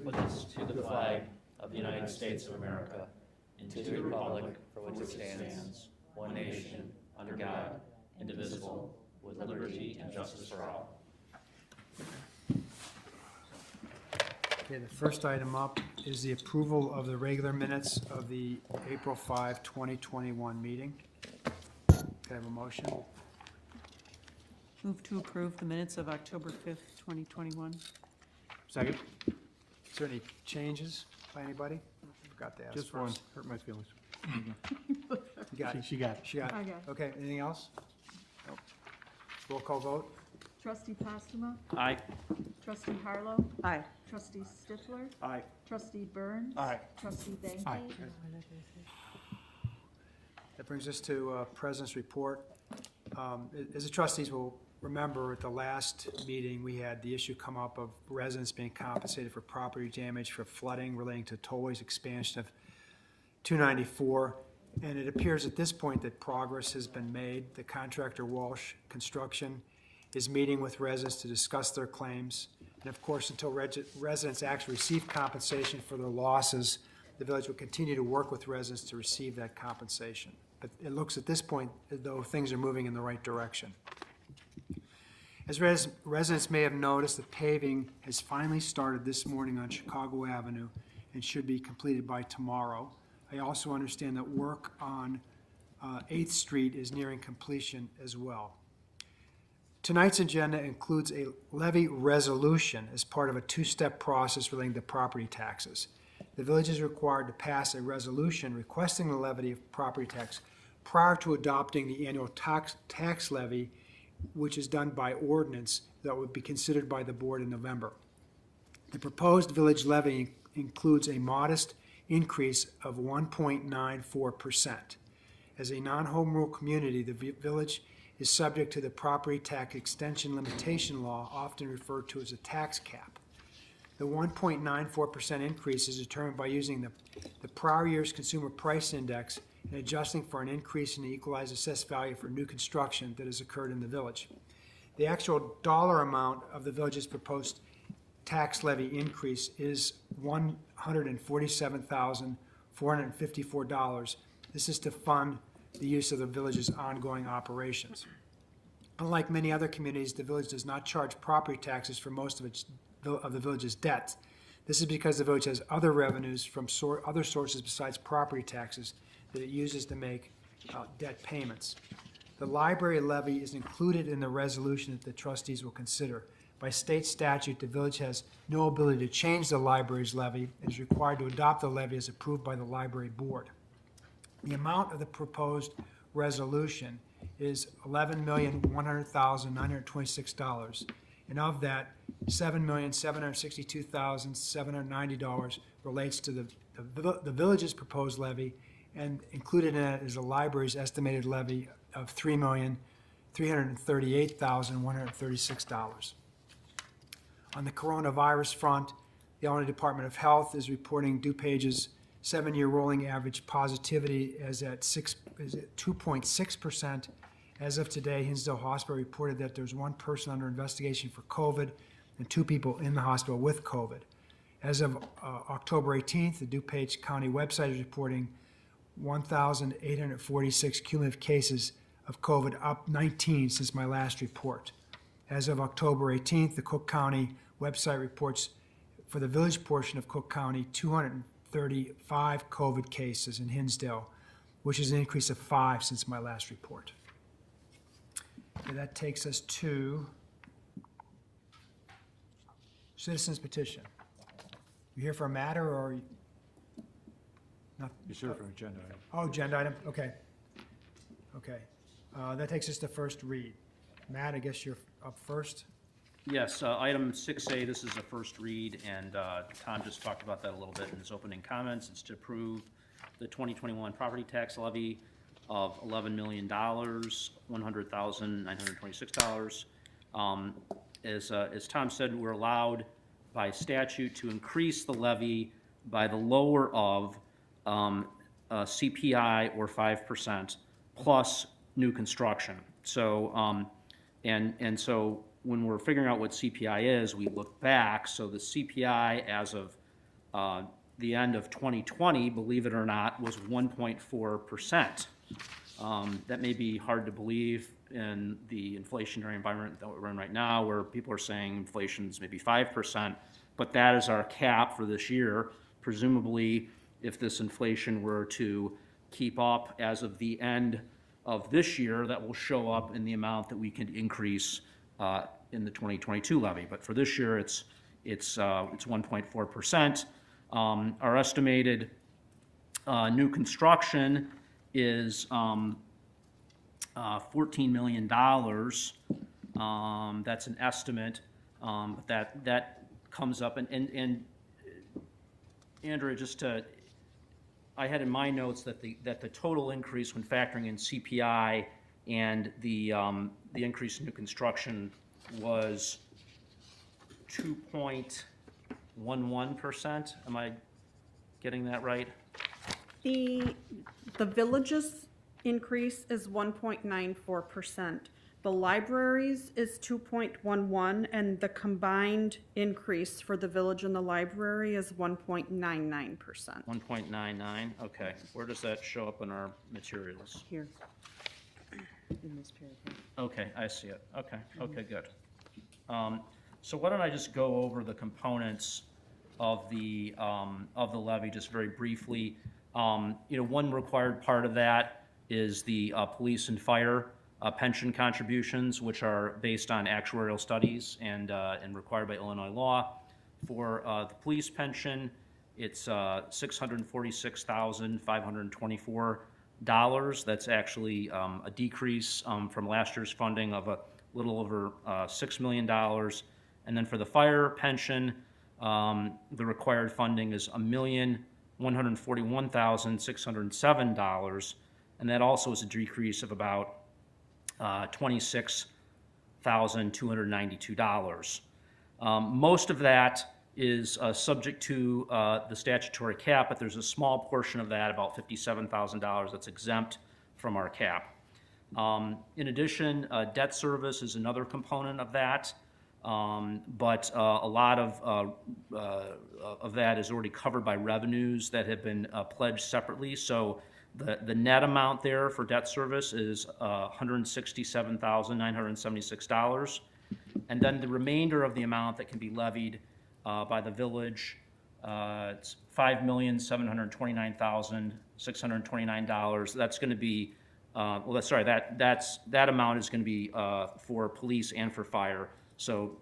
allegiance to the flag of the United States of America and to the republic for which it stands, one nation, under God, indivisible, with liberty and justice for all. Okay, the first item up is the approval of the regular minutes of the April 5, 2021 meeting. Can I have a motion? Move to approve the minutes of October 5th, 2021. Second. Is there any changes by anybody? Forgot to ask Just first. one. Hurt my feelings. You got it. She got it. She got I it. got it. Okay, anything else? Nope. Roll call vote? Trustee Postma, Aye. Trustee Harlow, Aye. Trustee Stifler, Aye. Trustee Burns. Aye. Trustee Banky. Aye. That brings us to President's report. As the trustees will remember, at the last meeting, we had the issue come up of residents being compensated for property damage for flooding relating to Tollway's expansion of 294. And it appears at this point that progress has been made. The contractor, Walsh Construction, is meeting with residents to discuss their claims. And of course, until residents actually receive compensation for their losses, the village will continue to work with residents to receive that compensation. But it looks at this point as though things are moving in the right direction. As residents may have noticed, the paving has finally started this morning on Chicago Avenue and should be completed by tomorrow. I also understand that work on 8th Street is nearing completion as well. Tonight's agenda includes a levy resolution as part of a two-step process relating to property taxes. The village is required to pass a resolution requesting the levy of property tax prior to adopting the annual tax levy, which is done by ordinance that would be considered by the board in November. The proposed village levy includes a modest increase of 1.94%. As a non-home rule community, the village is subject to the property tax extension limitation law, often referred to as a tax cap. The 1.94% increase is determined by using the prior year's consumer price index and adjusting for an increase in the equalized assessed value for new construction that has occurred in the village. The actual dollar amount of the village's proposed tax levy increase is $147,454. This is to fund the use of the village's ongoing operations. Unlike many other communities, the village does not charge property taxes for most of the village's debts. This is because the village has other revenues from other sources besides property taxes that it uses to make debt payments. The library levy is included in the resolution that the trustees will consider. By state statute, the village has no ability to change the library's levy and is required to adopt the levy as approved by the library board. The amount of the proposed resolution is $11,100,926, and of that, $7,762,790 relates to the village's proposed levy, and included in it is the library's estimated levy of $3,338,136. On the coronavirus front, the Illinois Department of Health is reporting DuPage's 7-year rolling average positivity is at 2.6%. As of today, Hinsdale Hospital reported that there's one person under investigation for COVID and 2 people in the hospital with COVID. As of October 18th, the DuPage County website is reporting 1,846 cumulative cases of COVID, up 19 since my last report. As of October 18th, the Cook County website reports for the village portion of Cook County 235 COVID cases in Hinsdale, which is an increase of 5 since my last report. And that takes us to citizens petition. You here for a matter or not? You're here for an agenda item. Oh, agenda item, okay. Okay, that takes us to first read. Matt, I guess you're up first. Yes, item 6A, this is a first read, and Tom just talked about that a little bit in his opening comments. It's to approve the 2021 property tax levy of $11 million, $100,926. As Tom said, we're allowed by statute to increase the levy by the lower of CPI or 5% plus new construction. So, so when we're figuring out what CPI is, we look back. So the CPI as of The end of 2020, believe it or not, was 1.4%. That may be hard to believe in the inflationary environment that we're in right now, where people are saying inflation's maybe 5%, but that is our cap for this year. Presumably, if this inflation were to keep up as of the end of this year, that will show up in the amount that we can increase in the 2022 levy. But for this year, it's 1.4%. Our estimated new construction is $14 million. That's an estimate, but that comes up. And Andrea, I had in my notes that the total increase when factoring in CPI and the increase in new construction was 2.11%. Am I getting that right? The village's increase is 1.94%. The libraries is 2.11, and the combined increase for the village and the library is 1.99%. 1.99, okay. Where does that show up in our materials? Here, in this paragraph. Okay, I see it. Okay, good. So why don't I just go over the components of the levy just very briefly. One required part of that is the police and fire pension contributions, which are based on actuarial studies and required by Illinois law. For the police pension, it's $646,524. That's actually a decrease from last year's funding of a little over $6 million. And then for the fire pension, the required funding is $1,141,607, and that also is a decrease of about $26,292. Most of that is subject to the statutory cap, but there's a small portion of that, about $57,000, that's exempt from our cap. In addition, debt service is another component of that, but a lot of that is already covered by revenues that have been pledged separately. So the net amount there for debt service is $167,976. And then the remainder of the amount that can be levied by the village, it's $5,729,629. That's going to be, that amount is going to be for police and for fire. So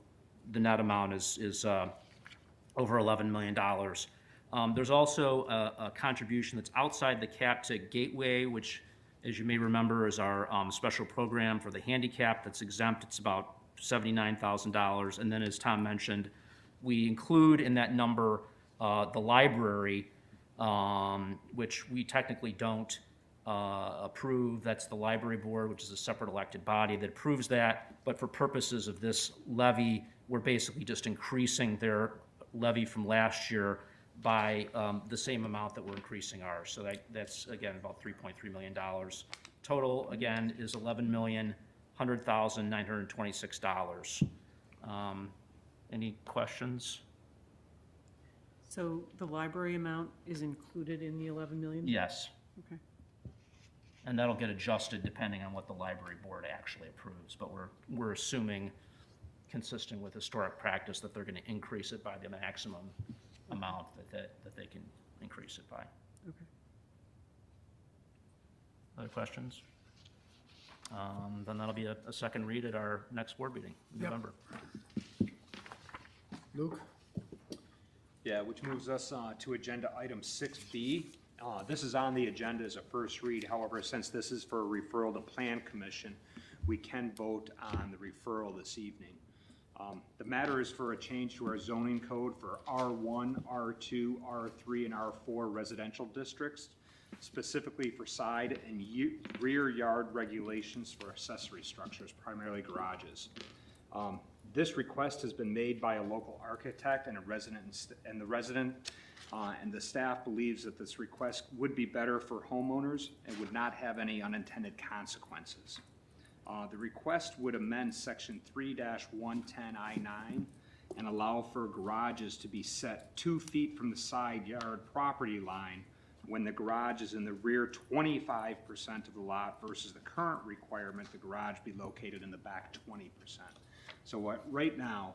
the net amount is over $11 million. There's also a contribution that's outside the cap to Gateway, which, as you may remember, is our special program for the handicapped that's exempt. It's about $79,000. And then, as Tom mentioned, we include in that number the library, which we technically don't approve. That's the library board, which is a separate elected body that approves that. But for purposes of this levy, we're basically just increasing their levy from last year by the same amount that we're increasing ours. So that's again about $3.3 million. Total again is $11,100,926. Any questions? So the library amount is included in the 11 million? Yes. Okay. And that'll get adjusted depending on what the library board actually approves. But we're assuming, consistent with historic practice, that they're going to increase it by the maximum amount that they can increase it by. Okay. Other questions? Then that'll be a second read at our next board meeting in Yep. November. Luke? Yeah, which moves us to agenda item 6B. This is on the agenda as a first read. However, since this is for a referral to Plan Commission, we can vote on the referral this evening. The matter is for a change to our zoning code for R1, R2, R3, and R4 residential districts, specifically for side and rear yard regulations for accessory structures, primarily garages. This request has been made by a local architect and a resident, and the staff believes that this request would be better for homeowners and would not have any unintended consequences. The request would amend section 3-110I9 and allow for garages to be set 2 feet from the side yard property line when the garage is in the rear 25% of the lot versus the current requirement the garage be located in the back 20%. So right now,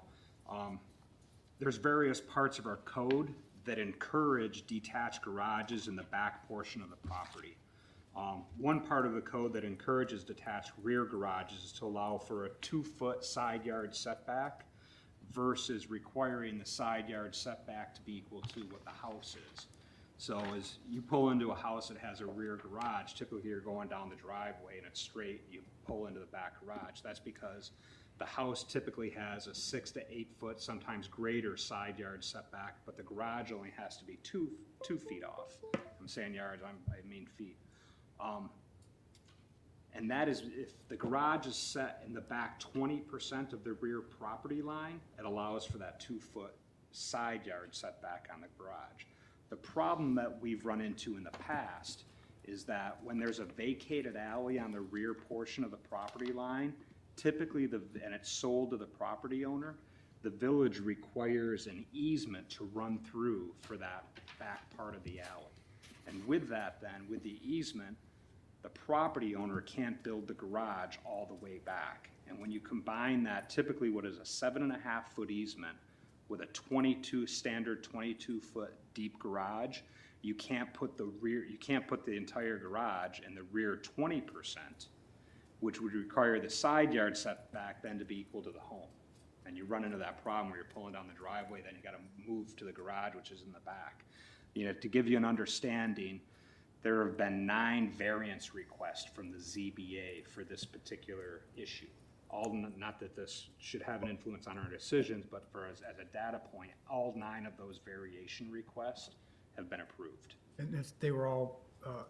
there's various parts of our code that encourage detached garages in the back portion of the property. One part of the code that encourages detached rear garages is to allow for a 2-foot side yard setback versus requiring the side yard setback to be equal to what the house is. So as you pull into a house that has a rear garage, typically you're going down the driveway and it's straight, you pull into the back garage. That's because the house typically has a 6 to 8 foot, sometimes greater side yard setback, but the garage only has to be two feet off. I'm saying yards, I mean feet. And that is, if the garage is set in the back 20% of the rear property line, it allows for that 2-foot side yard setback on the garage. The problem that we've run into in the past is that when there's a vacated alley on the rear portion of the property line, typically and it's sold to the property owner, the village requires an easement to run through for that back part of the alley. And with that then, with the easement, the property owner can't build the garage all the way back. And when you combine that, typically what is a 7.5-foot easement with a standard 22-foot deep garage, you can't put the entire garage in the rear 20%, which would require the side yard setback then to be equal to the home. And you run into that problem where you're pulling down the driveway, then you gotta move to the garage, which is in the back. You know, to give you an understanding, there have been 9 variance requests from the ZBA for this particular issue. Not that this should have an influence on our decisions, but for as a data point, all 9 of those variation requests have been approved. And they were all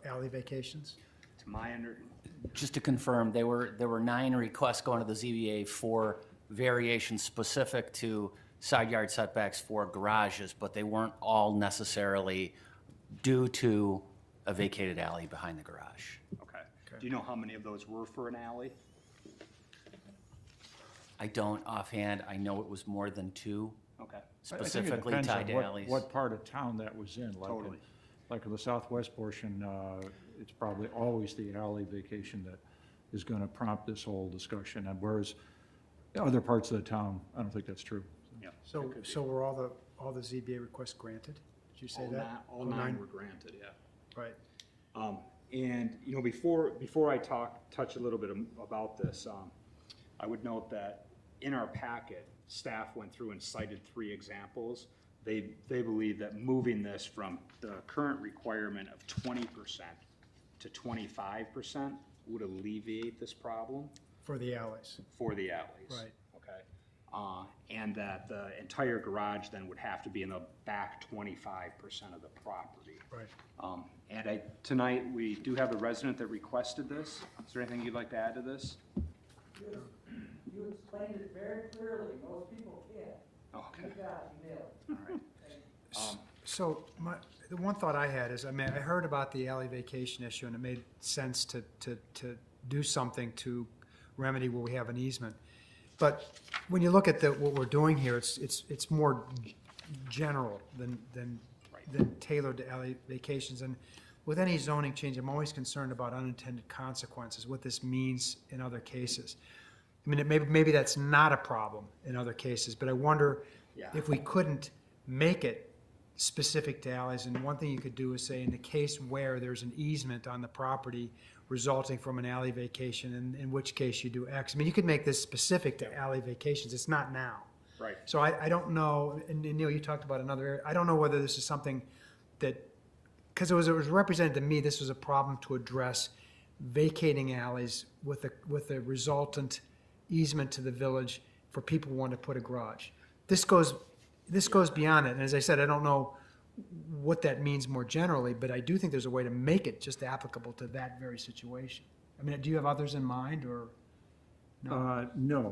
alley vacations? To my Just to confirm, there were 9 requests going to the ZBA for variations specific to side yard setbacks for garages, but they weren't all necessarily due to a vacated alley behind the garage. Okay. Do you know how many of those were for an alley? I don't offhand. I know it was more than 2 Okay. specifically I think it tied to depends on alleys. what part of town that was in. Totally. Like in the southwest portion, it's probably always the alley vacation that is gonna prompt this whole discussion. And whereas other parts of the town, I don't think that's true. Yeah. So were all the ZBA requests granted? Did you say that? All 9 were granted, yeah. Right. And, you know, before I touch a little bit about this, I would note that in our packet, staff went through and cited 3 examples. They believe that moving this from the current requirement of 20% to 25% would alleviate this problem For the alleys. for the alleys. Right. Okay. And that the entire garage then would have to be in the back 25% of the property. Right. And tonight, we do have a resident that requested this. Is there anything you'd like to add to this? You explained it very clearly, most people can't. Okay. You got it, you nailed it. All right. So the one thought I had is, I mean, I heard about the alley vacation issue, and it made sense to do something to remedy where we have an easement. But when you look at what we're doing here, it's more general than tailored to alley vacations. And with any zoning change, I'm always concerned about unintended consequences, what this means in other cases. I mean, maybe that's not a problem in other cases, but I wonder if we couldn't make it specific to alleys. And one thing you could do is say, in the case where there's an easement on the property resulting from an alley vacation, and in which case you do X. I mean, you could make this specific to alley vacations. It's not now. Right. So I don't know, and Neil, you talked about another area. I don't know whether this is something that, because it was represented to me, this was a problem to address vacating alleys with a resultant easement to the village for people who want to put a garage. This goes beyond it, and as I said, I don't know what that means more generally, but I do think there's a way to make it just applicable to that very situation. I mean, do you have others in mind, or? No,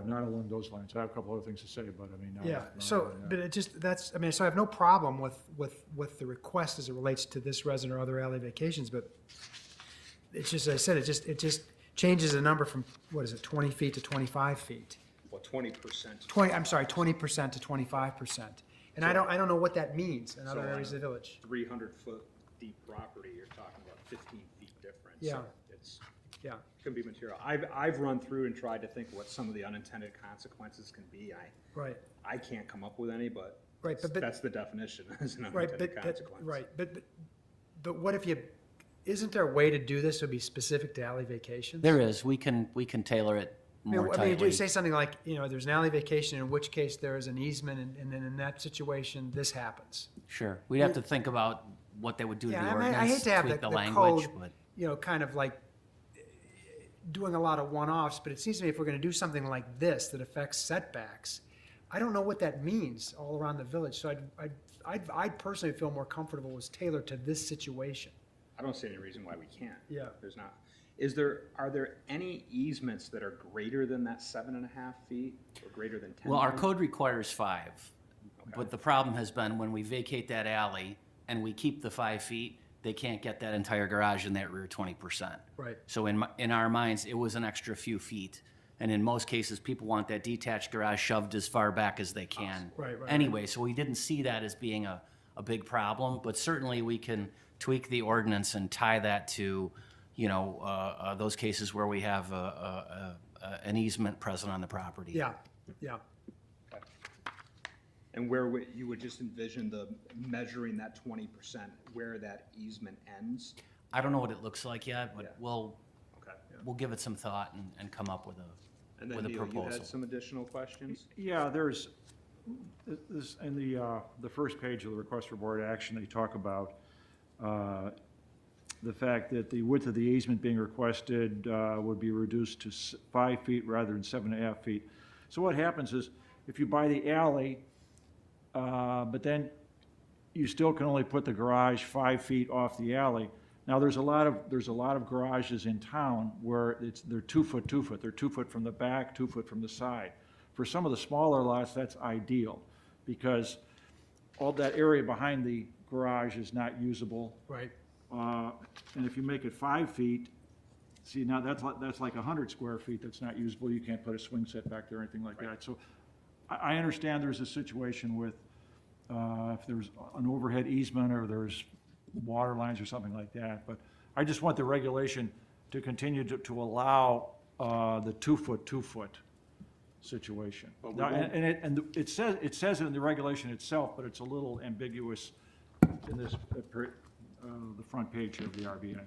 not along those lines. I have a couple other things to say, but I mean. Yeah, so, but it just, so I have no problem with the request as it relates to this resident or other alley vacations, but it's just, as I said, it just changes the number from, 20 feet to 25 feet. Well, 20%. 20% to 25%. And I don't know what that means in other So, areas of the village. 300-foot deep property, you're talking about 15 feet difference. Yeah. So it's, Yeah, can be material. I've run through and tried to think what some of the unintended consequences can be. right, I can't come up with any, but right, but, that's the definition, is an right, unintended but, consequence. right, but what if you, isn't there a way to do this to be specific to alley vacations? There is, we can tailor it more I mean, you tightly. say something like, there's an alley vacation, in which case there is an easement, and then in that situation, this happens. Sure, we'd have to think about what they would do to Yeah, the I mean, ordinance, I hate to have tweak the the language, code, but. kind of like doing a lot of one-offs, but it seems to me if we're gonna do something like this that affects setbacks, I don't know what that means all around the village, so I'd personally feel more comfortable was tailored to this situation. I don't see any reason why we can't. Yeah. There's not. Are there any easements that are greater than that 7.5 feet or greater than 10? Well, our feet? code requires 5, but the problem has been when we vacate that alley and we keep the 5 feet, they can't get that entire garage in that rear 20%. Right. So in our minds, it was an extra few feet. And in most cases, people want that detached garage shoved as far back as they can. Right. Anyway, so we didn't see that as being a big problem, but certainly we can tweak the ordinance and tie that to, those cases where we have an easement present on the property. Yeah. And where you would just envision the measuring that 20%, where that easement ends? I don't know what it looks like yet, but Yeah. we'll give it some thought and come up with And a then Neil, you proposal. had some additional questions? Yeah, there's, this, in the first page of the request for board action, they talk about the fact that the width of the easement being requested would be reduced to 5 feet rather than 7.5 feet. So what happens is, if you buy the alley, but then you still can only put the garage 5 feet off the alley. Now, there's a lot of garages in town where they're 2 foot, 2 foot. They're 2 foot from the back, 2 foot from the side. For some of the smaller lots, that's ideal, because all that area behind the garage is not usable. Right. And if you make it 5 feet, see, now that's like 100 square feet that's not usable. You can't put a swing set back there or anything like that. So I understand there's a situation with, if there's an overhead easement or there's water lines or something like that, but I just want the regulation to continue to allow the 2 foot, 2 foot situation. But we Now, won't- it says it in the regulation itself, but it's a little ambiguous in this, the front page of the RBA.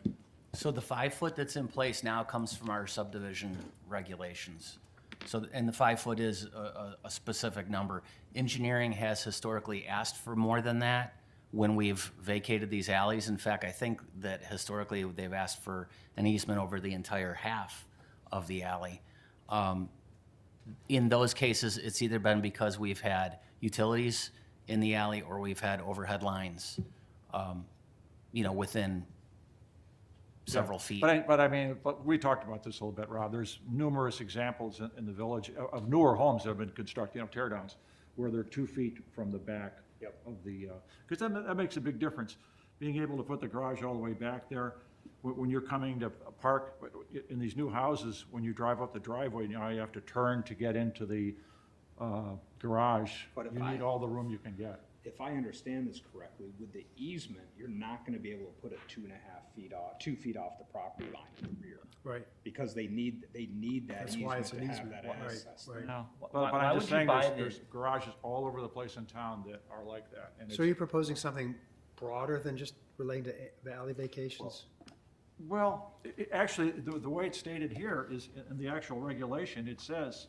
So the 5 foot that's in place now comes from our subdivision regulations. So, and the 5 foot is a specific number. Engineering has historically asked for more than that when we've vacated these alleys. In fact, I think that historically they've asked for an easement over the entire half of the alley. In those cases, it's either been because we've had utilities in the alley or we've had overhead lines, within several feet. But we talked about this a little bit, Rob. There's numerous examples in the village of newer homes that have been constructed, tear downs, where they're 2 feet from the back of the, because that makes a big difference. Being able to put the garage all the way back there, when you're coming to park in these new houses, when you drive up the driveway, you have to turn to get into the garage. But if You need all the room you can get. If I understand this correctly, with the easement, you're not gonna be able to put it 2.5 feet off, 2 feet off the property line in the rear. Right. Because they need that That's why easement it's an to have easement. that Right, access. right. No. But Why I'm would just you saying, buy there's garages all over the place in town that are like that. And So you're proposing something broader than just relating to the alley vacations? Well, actually, the way it's stated here is, in the actual regulation, it says,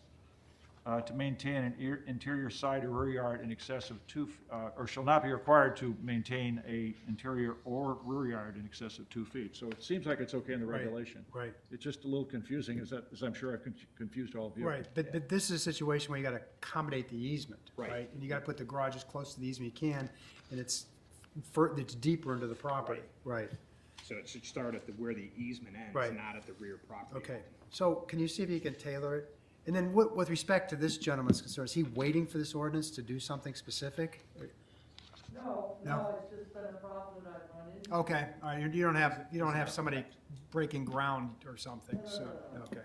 to maintain an interior side or rear yard in excess of or shall not be required to maintain a interior or rear yard in excess of 2 feet. So it seems like it's okay in the Right, regulation. right. It's just a little confusing, as I'm sure I've confused all of you. Right, but this is a situation where you gotta accommodate the easement, Right. right? And you gotta put the garage as close to the easement you can, and it's deeper into the property. Right, So it should start at where the easement ends, Right. not at the rear property. okay. line. So can you see if you can tailor it? And then with respect to this gentleman's concern, is he waiting for this ordinance to do something specific? No, No. it's just been a problem that I've run into. Okay, all right, you don't have somebody breaking ground or something, so, okay.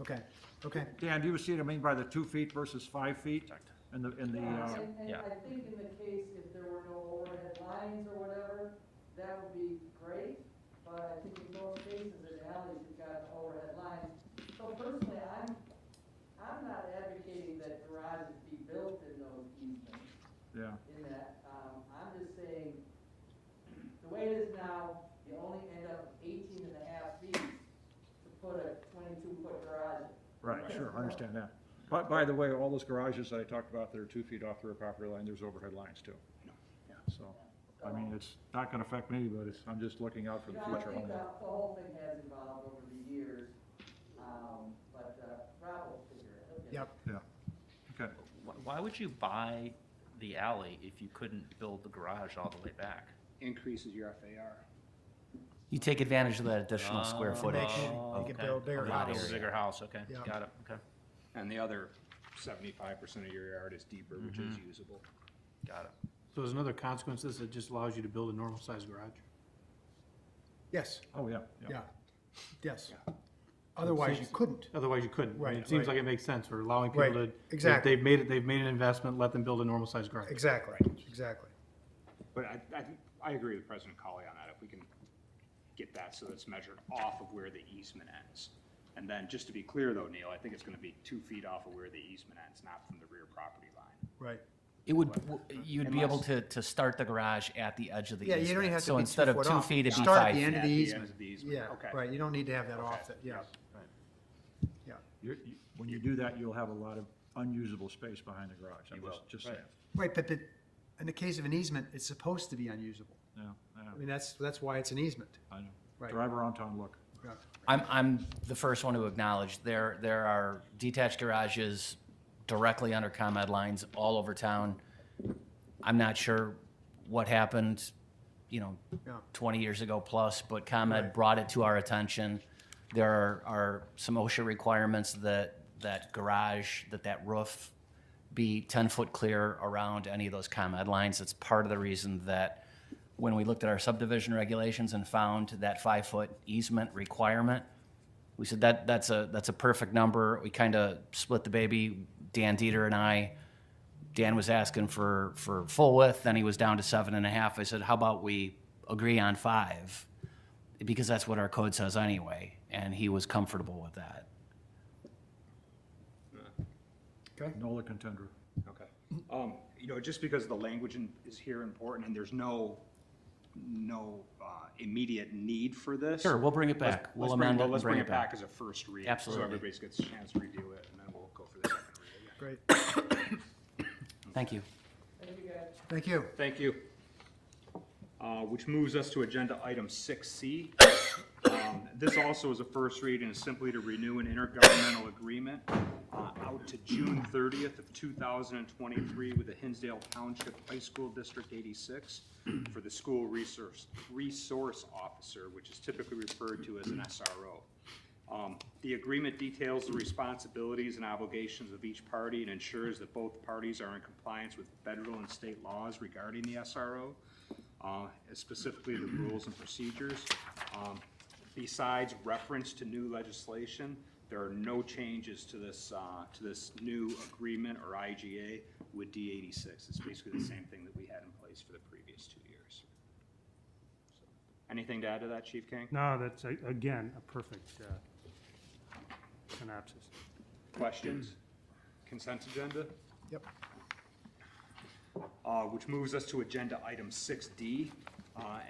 Okay, okay. Dan, do you see what I mean by the 2 feet versus 5 feet? And Yeah. I think in the case if there were no overhead lines or whatever, that would be great, but I think in most cases in alleys, you've got overhead lines. So personally, I'm not advocating that garages be built in those easements, yeah, in that, I'm just saying, the way it is now, you only end up 18.5 feet to put a 22-foot garage in. right, sure, I understand that. By the way, all those garages that I talked about that are 2 feet off the rear property line, there's overhead lines too. Yeah, so, I mean, it's not gonna affect me, but I'm just looking out for the I future think homeowner. the whole thing has evolved over the years, but Rob will figure it out. Yep. Yeah, okay. Why would you buy the alley if you couldn't build the garage all the way back? Increases your FAR. You take advantage of that additional square footage. You can build a bigger Of the house. Bigger house, okay, Yeah. got it, okay, And the other 75% of your yard is deeper, which is usable. got it. So there's another consequence to this, it just allows you to build a normal sized garage? Yes, Oh, yeah, yeah, yes. Otherwise, you couldn't. Otherwise you couldn't. I mean, Right, It seems right. like it makes sense, we're allowing people Right, to. exactly. They've made an investment, let them build a normal sized garage. Exactly, exactly. But I agree with President Colley on that, if we can get that so it's measured off of where the easement ends. And then, just to be clear though, Neil, I think it's gonna be 2 feet off of where the easement ends, not from the rear property line. Right. It would, you'd be able to start the garage at the edge of the Yeah, easement. you don't even have to So be 2 instead of foot 2 off. feet, it'd be Start 5 at the end feet. of the At the end easement. of the easement, Yeah, okay. right, you don't need to have that Okay, off, yeah. Yeah, When you do that, you'll have a lot of unusable space behind the garage, I'm just saying. right, but in the case of an easement, it's supposed to be unusable. Yeah, I mean, that's why it's an easement. I know. Right. Drive around town, look. Yeah. I'm the first one to acknowledge there are detached garages directly under ComEd lines all over town. I'm not sure what happened, Yeah. 20 years ago plus, but ComEd Right. brought it to our attention. There are some OSHA requirements that garage, that roof be 10-foot clear around any of those ComEd lines. It's part of the reason that when we looked at our subdivision regulations and found that 5-foot easement requirement, we said that's a perfect number. We kind of split the baby, Dan Dieter and I. Dan was asking for full width, then he was down to 7.5. I said, how about we agree on 5? Because that's what our code says anyway, and he was comfortable with that. Okay. Nola contender. Okay. Just because the language is here important and there's no immediate need for this. Sure, we'll bring it back. We'll amend it and Let's bring bring it it back back. as a first read. Absolutely. So everybody gets a chance to review it, and then we'll go for the second read again. Great, Thank you. thank you. Thank you. Which moves us to agenda item 6C. This also is a first read and is simply to renew an intergovernmental agreement out to June 30th of 2023 with the Hinsdale Township High School District 86 for the school resource officer, which is typically referred to as an SRO. The agreement details the responsibilities and obligations of each party and ensures that both parties are in compliance with federal and state laws regarding the SRO, specifically the rules and procedures. Besides reference to new legislation, there are no changes to this new agreement or IGA with D86. It's basically the same thing that we had in place for the previous 2 years. So, anything to add to that, Chief King? No, that's, again, a perfect synopsis. Questions? Consent agenda? Yep. Which moves us to agenda item 6D.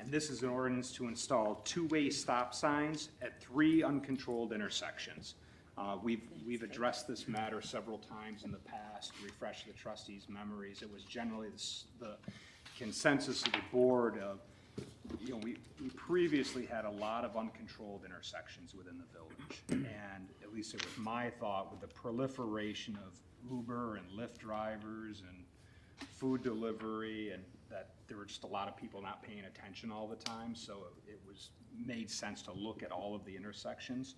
And this is an ordinance to install two-way stop signs at 3 uncontrolled intersections. We've addressed this matter several times in the past, to refresh the trustees' memories. It was generally the consensus of the board of, we previously had a lot of uncontrolled intersections within the village. And at least it was my thought, with the proliferation of Uber and Lyft drivers and food delivery, and that there were just a lot of people not paying attention all the time, so it made sense to look at all of the intersections.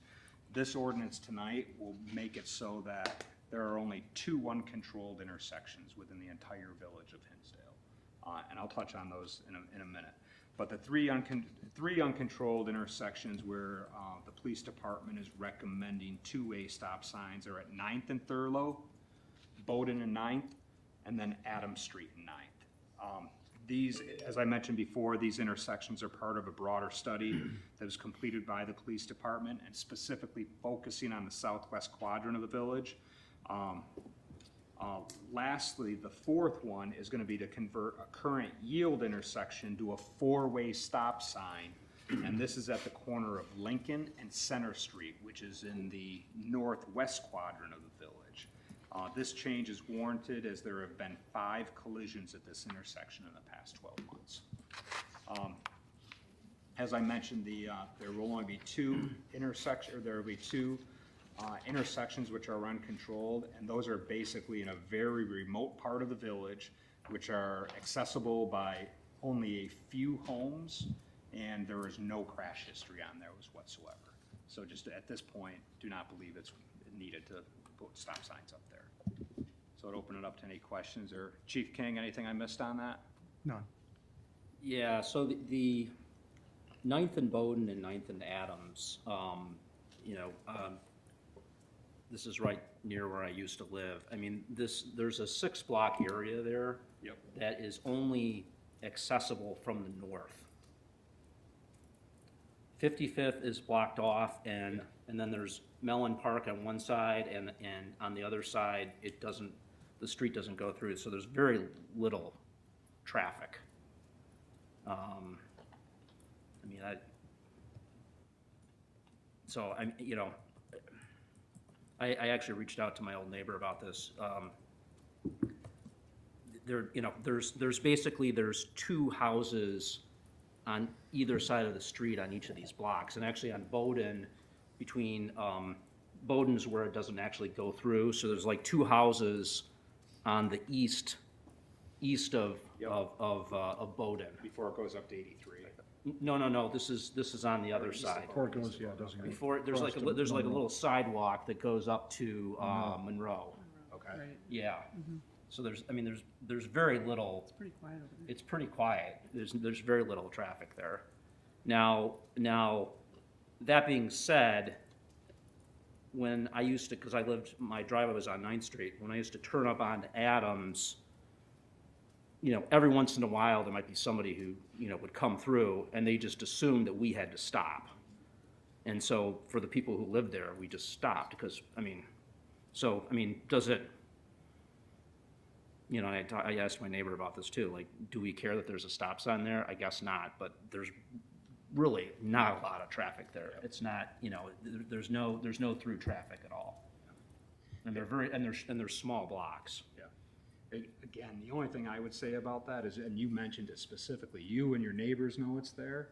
This ordinance tonight will make it so that there are only 2 uncontrolled intersections within the entire village of Hinsdale. and I'll touch on those in a minute. But the three uncontrolled intersections where the police department is recommending two-way stop signs are at 9th and Thurlow, Bowden and 9th, and then Adams Street and 9th. These, as I mentioned before, these intersections are part of a broader study that was completed by the police department and specifically focusing on the southwest quadrant of the village. Lastly, the fourth one is going to be to convert a current yield intersection to a four-way stop sign. And this is at the corner of Lincoln and Center Street, which is in the northwest quadrant of the village. This change is warranted as there have been 5 collisions at this intersection in the past 12 months. As I mentioned, there will only be two intersections which are uncontrolled, and those are basically in a very remote part of the village, which are accessible by only a few homes, and there is no crash history on those whatsoever. So just at this point, do not believe it's needed to put stop signs up there. So I'd open it up to any questions, or Chief King, anything I missed on that? None. Yeah, so the 9th and Bowden and 9th and Adams, this is right near where I used to live. I mean, there's a 6-block area there. Yep. That is only accessible from the north. 55th is blocked off, and then there's Mellon Park on one side, and on the other side, the street doesn't go through, so there's very little traffic. I actually reached out to my old neighbor about this. There's 2 houses on either side of the street on each of these blocks, and actually on Bowden, between Bowden's where it doesn't actually go through, so there's like 2 houses on the east of Bowden. Before it goes up to 83. No, this is on the other side. Before it goes, yeah, it doesn't go. Before, there's like a little sidewalk that goes up to Monroe. Okay. Right, Yeah. So there's very little. it's pretty quiet over there. It's pretty quiet. There's very little traffic there. Now, that being said, when I used to, because my driveway was on 9th Street, when I used to turn up on Adams, every once in a while there might be somebody who, would come through and they just assumed that we had to stop. And so for the people who lived there, we just stopped because, does it, I asked my neighbor about this too, like, do we care that there's a stop sign there? I guess not, but there's really not a lot of traffic there. It's not, there's no through traffic at all. And they're small blocks. Again, the only thing I would say about that is, and you mentioned it specifically, you and your neighbors know it's there,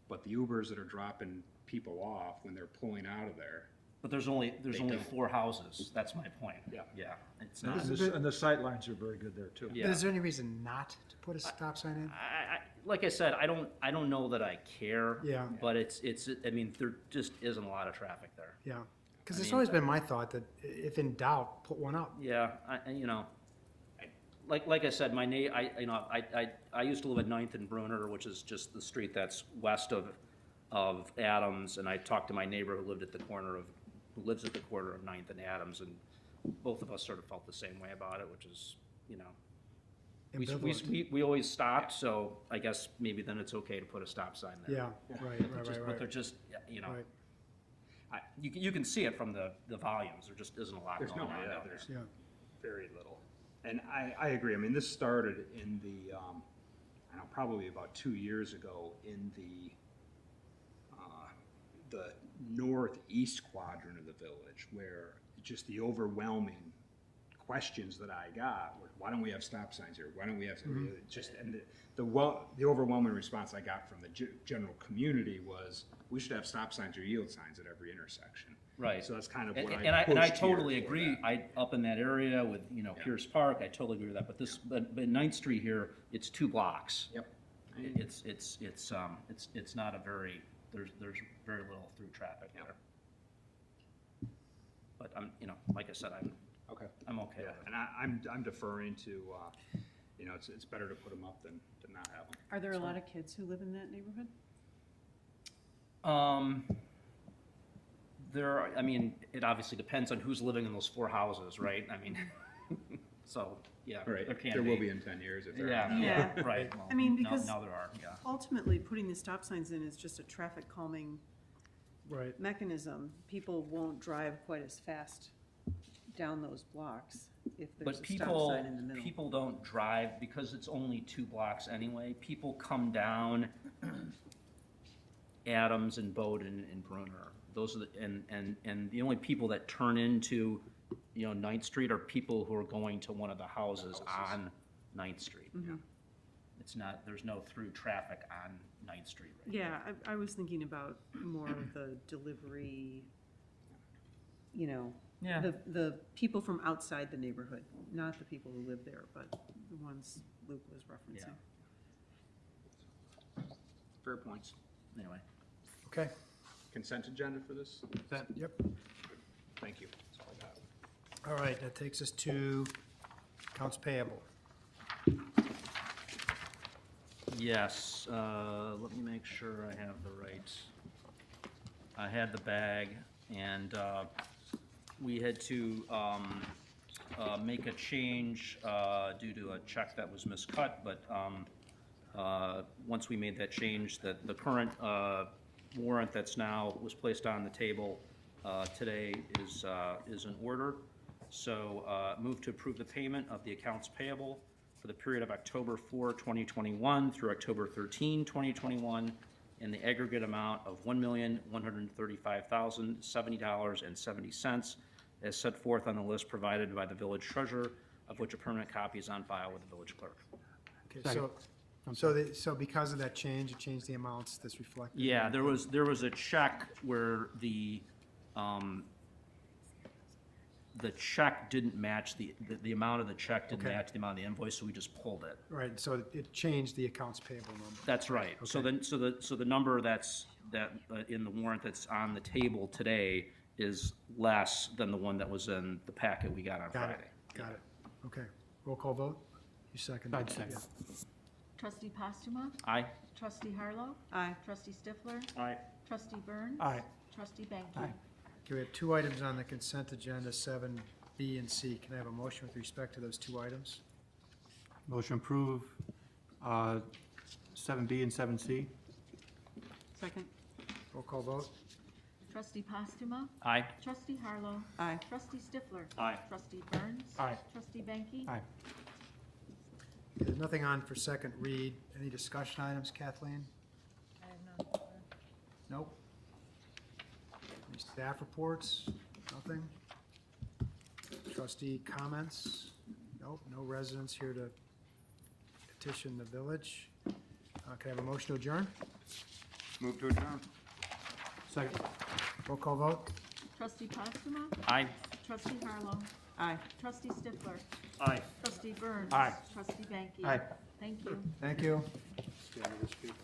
but the Ubers that are dropping people off when they're pulling out of there. But there's only don't. 4 houses. That's my point. Yeah. Yeah. It's not. And the sight lines are very good there too. Yeah. Is there any reason not to put a stop sign in? Like I said, I don't know that I care. Yeah. But there just isn't a lot of traffic there. Yeah, because it's always been my thought that if in doubt, put one up. Yeah. Like I said, I used to live at 9th and Bruner, which is just the street that's west of Adams, and I talked to my neighbor who lives at the corner of 9th and Adams, and both of us sort of felt the same way about it, which is, Ambivalent. we always stopped, so I guess maybe then it's okay to put a stop sign there. Yeah, But they're just, Right. you can see it from the volumes. There just isn't a lot There's going on yeah, out there. there's Yeah. very little. And I agree. I mean, this started in probably about 2 years ago in the northeast quadrant of the village, where just the overwhelming questions that I got were, why don't we have stop signs here? Why don't we have, and the overwhelming response I got from the general community was, we should have stop signs or yield signs at every intersection. Right. So that's kind of what and I pushed totally here for agree. that. Up in that area with, Pierce Park, I totally agree with that. But 9th Street here, it's 2 blocks. Yep. It's not a very, there's very little through traffic there. But like I said, I'm okay Yeah, with it. and I'm deferring to, you know, it's better to put them up than not have them. Are there a lot of kids who live in that neighborhood? I mean, it obviously depends on who's living in those 4 houses, right? I mean, so, yeah. Right, There can there will be in 10 years if there are. Yeah, Yeah. right. Well, I mean, now- because- Now there are, yeah. Ultimately, putting the stop signs in is just a traffic calming Right. mechanism. People won't drive quite as fast down those blocks if there's But a stop sign in the middle. people don't drive, because it's only 2 blocks anyway, people come down Adams and Bowden and Bruner. Those are the, and the only people that turn into, you know, Ninth Street are people who are going to one of the houses on Ninth Street. Mhm. It's not, there's no through traffic on Ninth Street right Yeah, I was thinking about more of the delivery, you know, Yeah. the people from outside the neighborhood, not the people who live there, but the ones Luke was referencing. Fair points. Anyway. Okay, Consent agenda for this? yep. Thank you. That's all I got. All right, that takes us to accounts payable. Yes, let me make sure I have the right, I had the bag, and we had to make a change due to a check that was miscut, but once we made that change, the current warrant that's now, was placed on the table today is in order. So move to approve the payment of the accounts payable for the period of October 4, 2021 through October 13, 2021, in the aggregate amount of $1,135,070.70, as set forth on the list provided by the village treasurer, of which a permanent copy is on file with the village clerk. Okay, Second. so because of that change, it changed the amounts that's reflected? Yeah, there was a check where the check didn't match, the amount of the check didn't Okay. match the amount of the invoice, so we just pulled it. Right, so it changed the accounts payable number. That's right. So Okay. then, so the number that in the warrant that's on the table today is less than the one that was in the packet we got on Got Friday. it, got it. Okay, roll call vote? You second? I'd second. Trustee Postuma, Aye? trustee Harlow, Aye. trustee Stifler, Aye. trustee Burns. Aye. Trustee Banky. Aye. Okay, we have 2 items on the consent agenda, 7B and C. Can I have a motion with respect to those 2 items? Motion approve, 7B and 7C. Second? Roll call vote? Trustee Postuma, Aye? trustee Harlow, Aye. trustee Stifler. Aye. Trustee Burns. Aye. Trustee Banky. Aye. There's nothing on for second read. Any discussion items, Kathleen? I have none. Nope. Any staff reports? Nothing? Trustee comments? Nope, no residents here to petition the village. Can I have a motion to adjourn? Move to adjourn. Second. Roll call vote? Trustee Postuma, Aye? trustee Harlow, Aye. trustee Stifler, Aye. trustee Burns. Aye. Trustee Banky. Aye. Thank you. Thank you. Yeah, there's people.